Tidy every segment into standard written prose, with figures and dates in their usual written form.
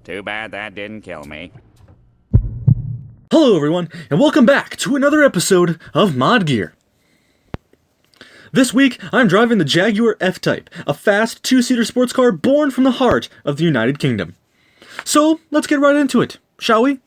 Too bad that didn't kill me. Hello everyone, and welcome back to another episode of ModGear. This week, I'm driving the Jaguar F-Type, a fast, two-seater sports car born from the heart of the United Kingdom. So, let's get right into it, shall we?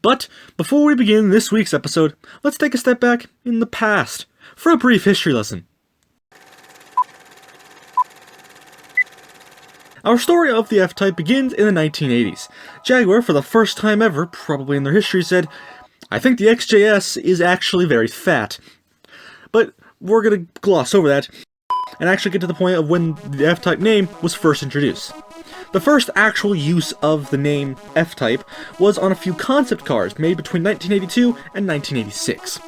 But before we begin this week's episode, let's take a step back in the past for a brief history lesson. Our story of the F-Type begins in the 1980s. Jaguar, for the first time ever, probably in their history, said, "I think the XJS is actually very fat." But we're gonna gloss over that and actually get to the point of when the F-Type name was first introduced. The first actual use of the name F-Type was on a few concept cars made between 1982 and 1986.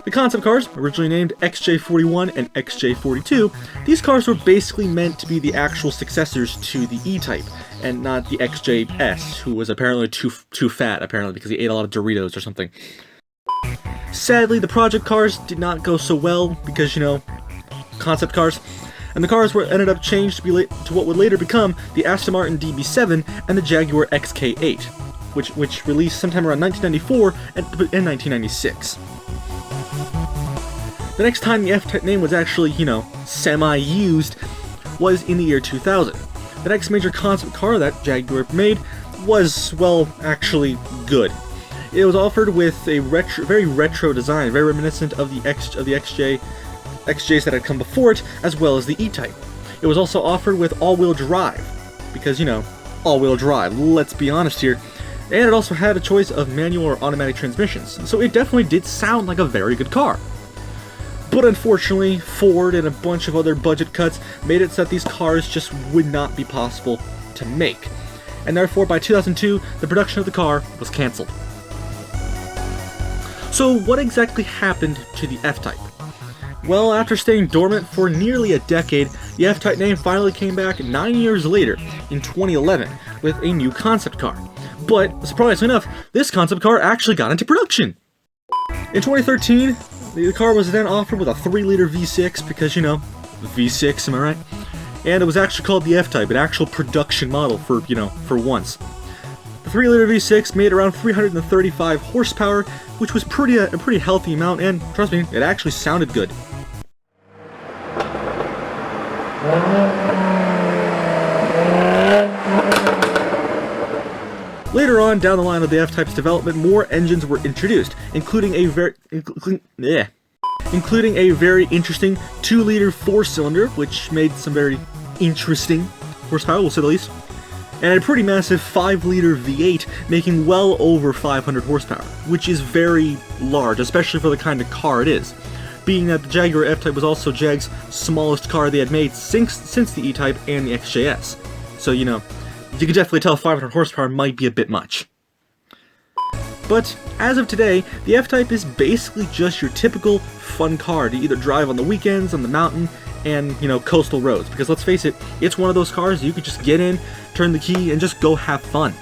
The concept cars, originally named XJ41 and XJ42, these cars were basically meant to be the actual successors to the E-Type, and not the XJS, who was apparently too fat, because he ate a lot of Doritos or something. Sadly, the project cars did not go so well, because, concept cars. And the cars ended up changed to what would later become the Aston Martin DB7 and the Jaguar XK8, which released sometime around 1994 and 1996. The next time the F-Type name was actually, semi-used was in the year 2000. The next major concept car that Jaguar made was, actually good. It was offered with a very retro design, very reminiscent of the XJs that had come before it, as well as the E-Type. It was also offered with all-wheel drive, because, all-wheel drive, let's be honest here. And it also had a choice of manual or automatic transmissions, so it definitely did sound like a very good car. But unfortunately, Ford and a bunch of other budget cuts made it so that these cars just would not be possible to make. And therefore, by 2002, the production of the car was cancelled. So what exactly happened to the F-Type? Well, after staying dormant for nearly a decade, the F-Type name finally came back 9 years later, in 2011, with a new concept car. But, surprisingly enough, this concept car actually got into production! In 2013, the car was then offered with a 3-liter V6, because, V6, am I right? And it was actually called the F-Type, an actual production model for once. The 3-liter V6 made around 335 horsepower, which was a pretty healthy amount, and trust me, it actually sounded good. Later on down the line of the F-Type's development, more engines were introduced, including a very interesting 2-liter 4-cylinder, which made some very interesting horsepower, we'll say the least, and a pretty massive 5-liter V8, making well over 500 horsepower, which is very large, especially for the kind of car it is, being that the Jaguar F-Type was also Jagg's smallest car they had made since the E-Type and the XJS. So, you could definitely tell 500 horsepower might be a bit much. But, as of today, the F-Type is basically just your typical fun car to either drive on the weekends, on the mountain, and, coastal roads. Because let's face it, it's one of those cars you could just get in, turn the key, and just go have fun.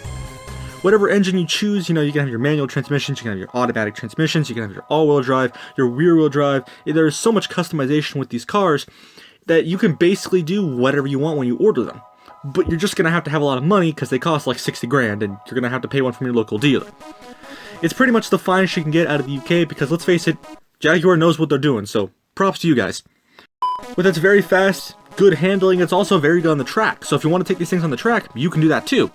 Whatever engine you choose, you can have your manual transmissions, you can have your automatic transmissions, you can have your all-wheel drive, your rear-wheel drive. There's so much customization with these cars that you can basically do whatever you want when you order them. But you're just going to have a lot of money because they cost like 60 grand, and you're going to have to pay one from your local dealer. It's pretty much the finest you can get out of the UK because, let's face it, Jaguar knows what they're doing, so props to you guys. With its very fast, good handling, it's also very good on the track. So if you want to take these things on the track, you can do that too.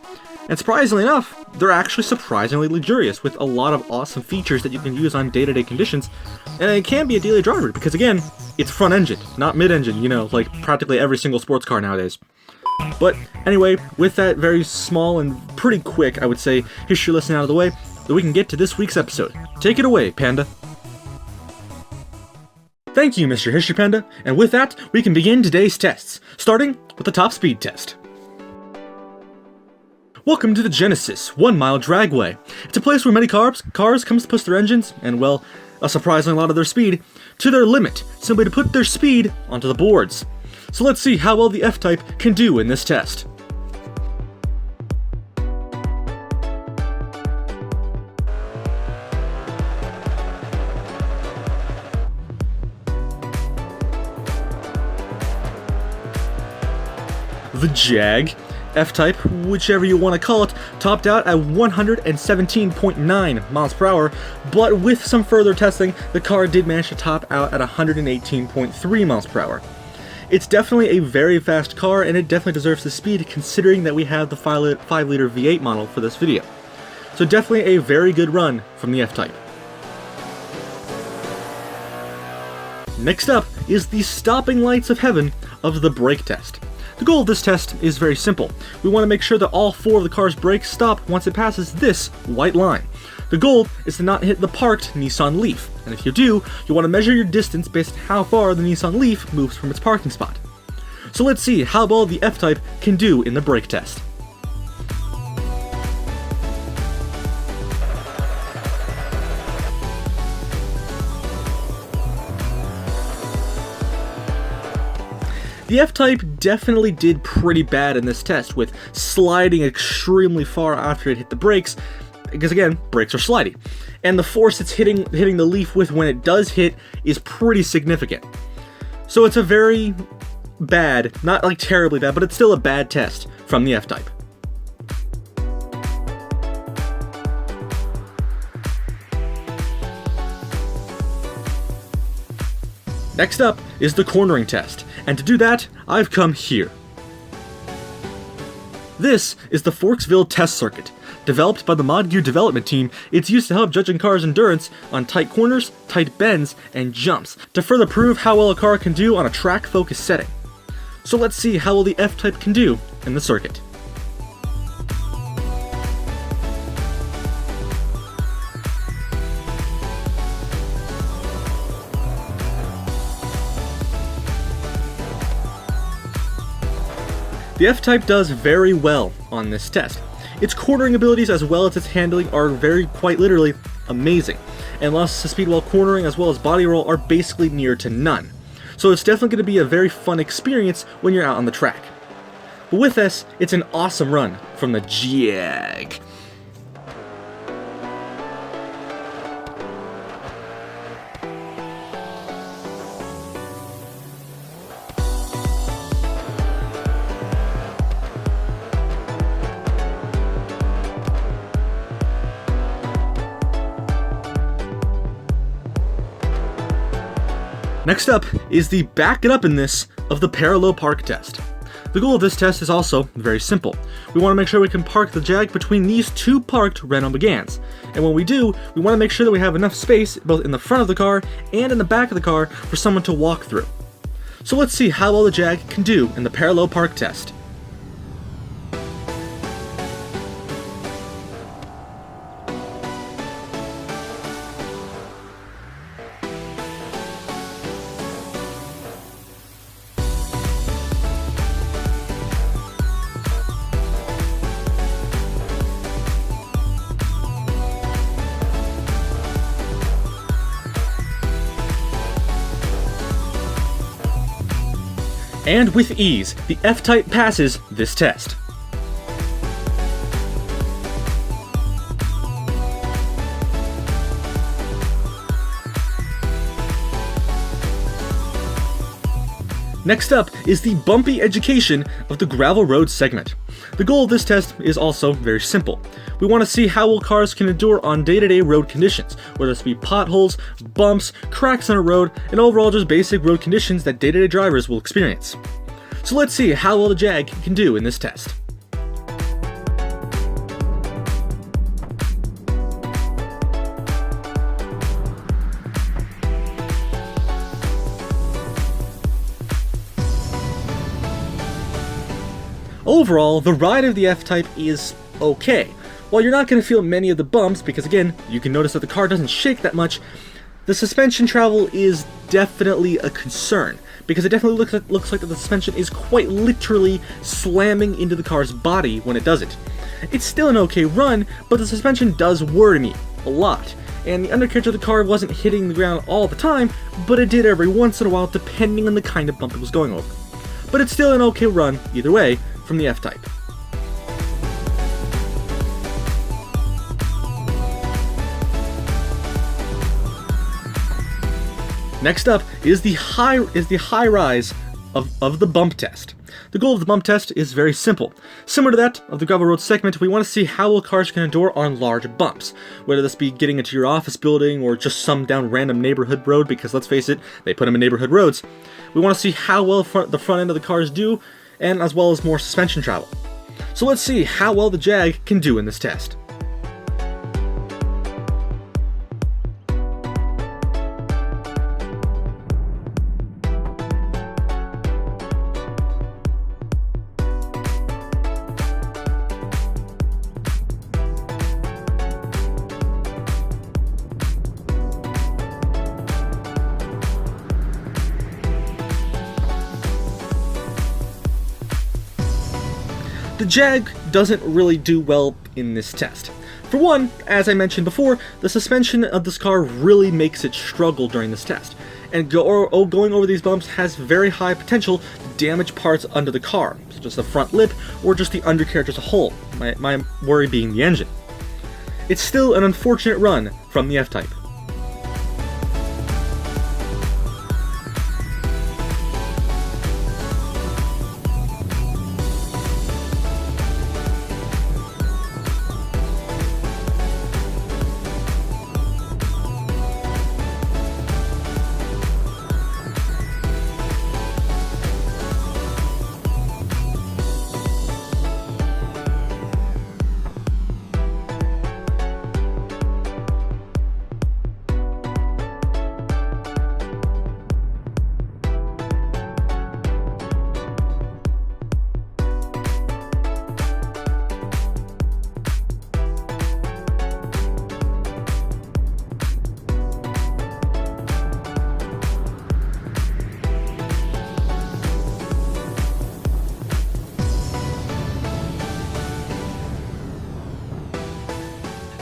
And surprisingly enough, they're actually surprisingly luxurious with a lot of awesome features that you can use on day-to-day conditions. And it can be a daily driver because, again, it's front engine, not mid-engine, like practically every single sports car nowadays. But anyway, with that very small and pretty quick, I would say, history lesson out of the way, that we can get to this week's episode. Take it away, Panda. Thank you, Mr. History Panda, and with that, we can begin today's tests, starting with the top speed test. Welcome to the Genesis 1 Mile Dragway. It's a place where many cars come to push their engines, and well, a surprisingly lot of their speed, to their limit, simply to put their speed onto the boards. So let's see how well the F-Type can do in this test. The Jaagg F-Type, whichever you want to call it, topped out at 117.9 miles per hour, but with some further testing, the car did manage to top out at 118.3 miles per hour. It's definitely a very fast car, and it definitely deserves the speed considering that we have the 5-liter V8 model for this video. So definitely a very good run from the F-Type. Next up is the stopping lights of heaven of the brake test. The goal of this test is very simple. We want to make sure that all 4 of the car's brakes stop once it passes this white line. The goal is to not hit the parked Nissan Leaf, and if you do, you want to measure your distance based on how far the Nissan Leaf moves from its parking spot. So let's see how well the F-Type can do in the brake test. The F-Type definitely did pretty bad in this test, with sliding extremely far after it hit the brakes, because again, brakes are slidey. And the force it's hitting the Leaf with when it does hit is pretty significant. So it's a very bad, not like terribly bad, but it's still a bad test from the F-Type. Next up is the cornering test, and to do that, I've come here. This is the Forksville Test Circuit. Developed by the ModGear development team, it's used to help judging cars' endurance on tight corners, tight bends, and jumps, to further prove how well a car can do on a track-focused setting. So let's see how well the F-Type can do in the circuit. The F-Type does very well on this test. Its cornering abilities as well as its handling are quite literally amazing, and losses to speed while cornering as well as body roll are basically near to none. So it's definitely going to be a very fun experience when you're out on the track. But with this, it's an awesome run from the Jaagg. Next up is the back it up in this of the parallel park test. The goal of this test is also very simple. We want to make sure we can park the Jaagg between these 2 parked Renault Meganes. And when we do, we want to make sure that we have enough space both in the front of the car and in the back of the car for someone to walk through. So let's see how well the Jaagg can do in the parallel park test. And with ease, the F-Type passes this test. Next up is the bumpy education of the gravel road segment. The goal of this test is also very simple. We want to see how well cars can endure on day-to-day road conditions, whether this be potholes, bumps, cracks on a road, and overall just basic road conditions that day-to-day drivers will experience. So let's see how well the Jaagg can do in this test. Overall, the ride of the F-Type is okay. While you're not going to feel many of the bumps, because again, you can notice that the car doesn't shake that much, the suspension travel is definitely a concern, because it definitely looks like the suspension is quite literally slamming into the car's body when it does it. It's still an okay run, but the suspension does worry me a lot, and the undercarriage of the car wasn't hitting the ground all the time, but it did every once in a while depending on the kind of bump it was going over. But it's still an okay run, either way, from the F-Type. Next up is the high rise of the bump test. The goal of the bump test is very simple. Similar to that of the gravel road segment, we want to see how well cars can endure on large bumps, whether this be getting into your office building or just some down random neighborhood road, because let's face it, they put them in neighborhood roads. We want to see how well the front end of the cars do, and as well as more suspension travel. So let's see how well the Jaagg can do in this test. The Jaagg doesn't really do well in this test. For one, as I mentioned before, the suspension of this car really makes it struggle during this test, and going over these bumps has very high potential to damage parts under the car, such as the front lip or just the undercarriage as a whole, my worry being the engine. It's still an unfortunate run from the F-Type.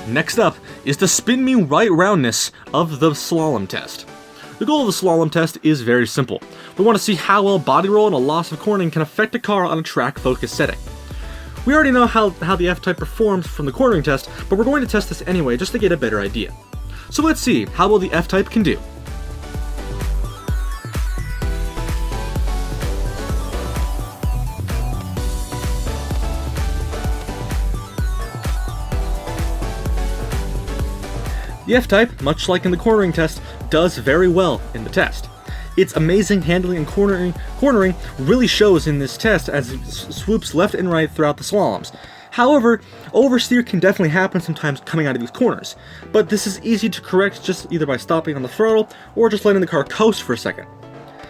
Next up is the spin me right roundness of the slalom test. The goal of the slalom test is very simple. We want to see how well body roll and a loss of cornering can affect a car on a track focus setting. We already know how the F-Type performs from the cornering test, but we're going to test this anyway just to get a better idea. So let's see how well the F-Type can do. The F-Type, much like in the cornering test, does very well in the test. Its amazing handling and cornering really shows in this test as it swoops left and right throughout the slaloms. However, oversteer can definitely happen sometimes coming out of these corners, but this is easy to correct just either by stopping on the throttle or just letting the car coast for a second.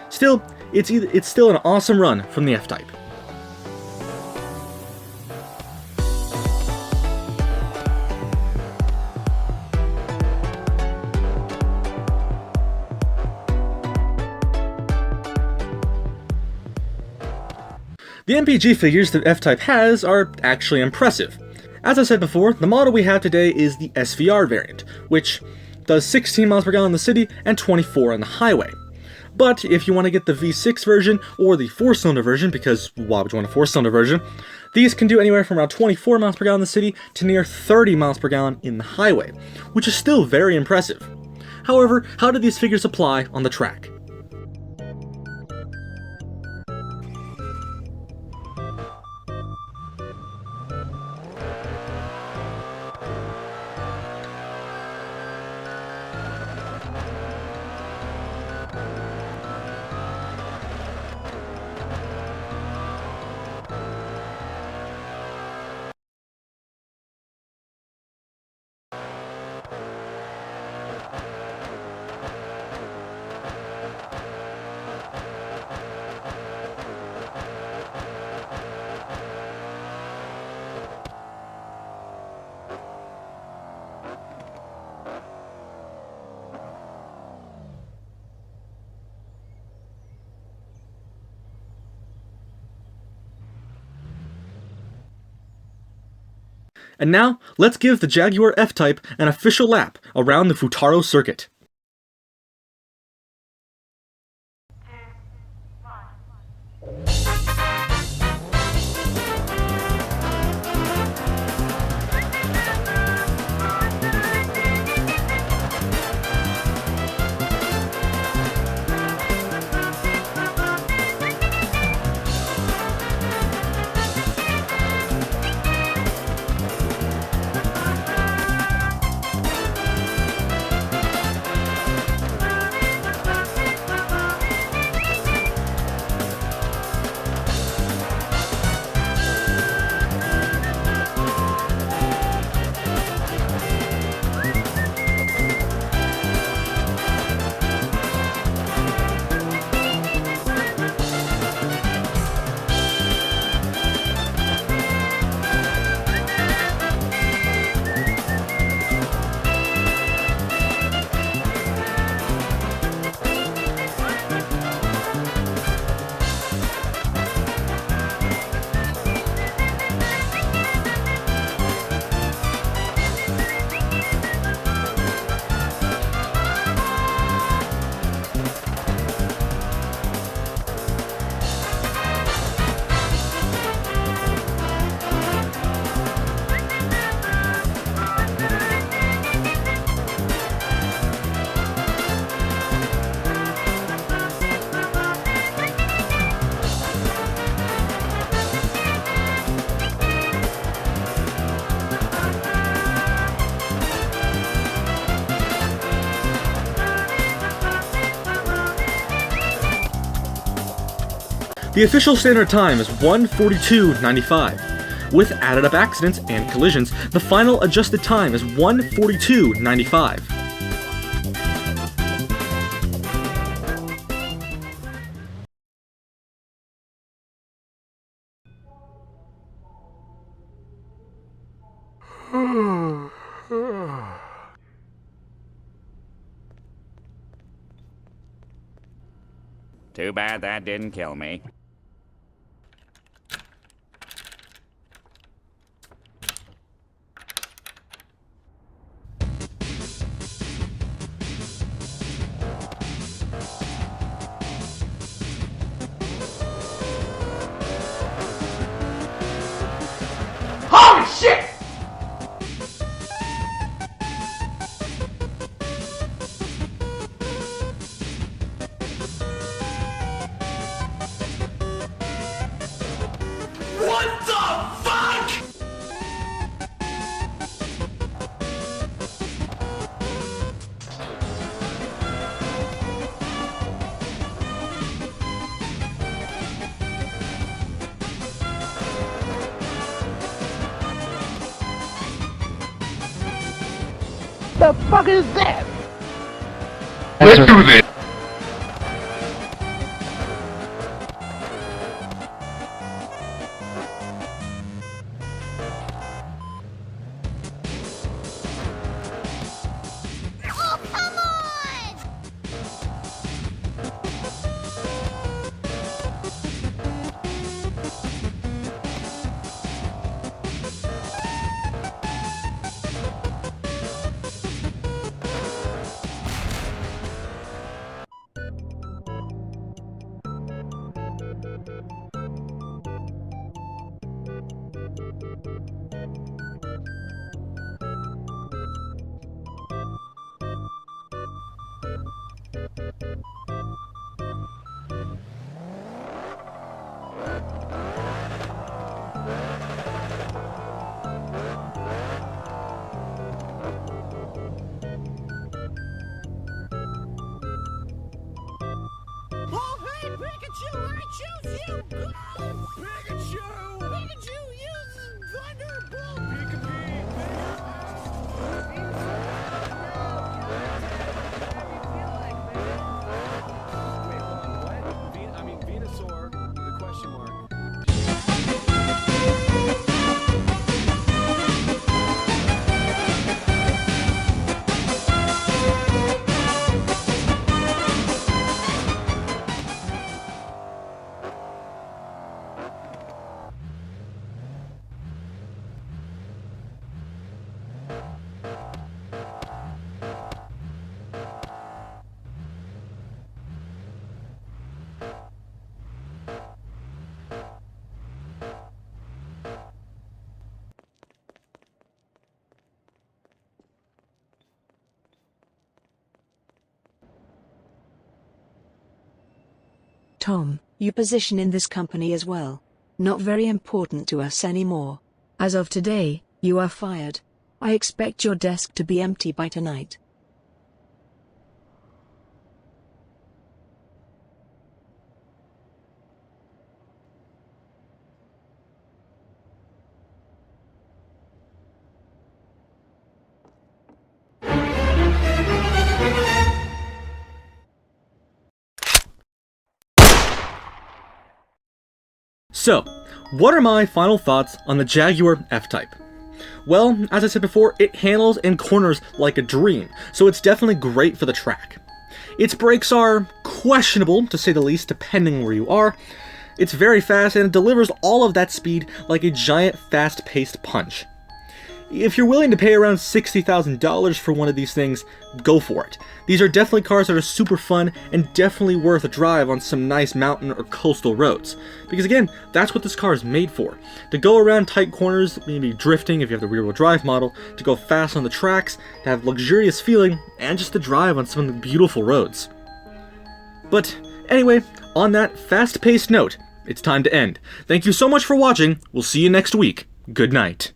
Still, it's still an awesome run from the F-Type. The MPG figures the F-Type has are actually impressive. As I said before, the model we have today is the SVR variant, which does 16 miles per gallon in the city and 24 on the highway. But if you want to get the V6 version or the 4-cylinder version, because why would you want a 4-cylinder version, these can do anywhere from around 24 miles per gallon in the city to near 30 miles per gallon in the highway, which is still very impressive. However, how do these figures apply on the track? And now, let's give the Jaguar F-Type an official lap around the Futaro circuit. The official standard time is 1:42.95. With added up accidents and collisions, the final adjusted time is 1:42.95. Too bad that didn't kill me. Holy shit! What the fuck? The fuck is that? Let's do this. Oh, come on! Oh, hey, Pikachu, I choose you! Go! Pikachu! Pikachu uses Thunderbolt! I mean, Venusaur with a question mark. Tom, your position in this company as well. Not very important to us anymore. As of today, you are fired. I expect your desk to be empty by tonight. So, what are my final thoughts on the Jaguar F-Type? Well, as I said before, it handles and corners like a dream, so it's definitely great for the track. Its brakes are questionable, to say the least, depending where you are. It's very fast and it delivers all of that speed like a giant fast-paced punch. If you're willing to pay around $60,000 for one of these things, go for it. These are definitely cars that are super fun and definitely worth a drive on some nice mountain or coastal roads. Because again, that's what this car is made for. To go around tight corners, maybe drifting if you have the rear-wheel drive model, to go fast on the tracks, to have luxurious feeling, and just to drive on some of the beautiful roads. But anyway, on that fast-paced note, it's time to end. Thank you so much for watching. We'll see you next week. Good night.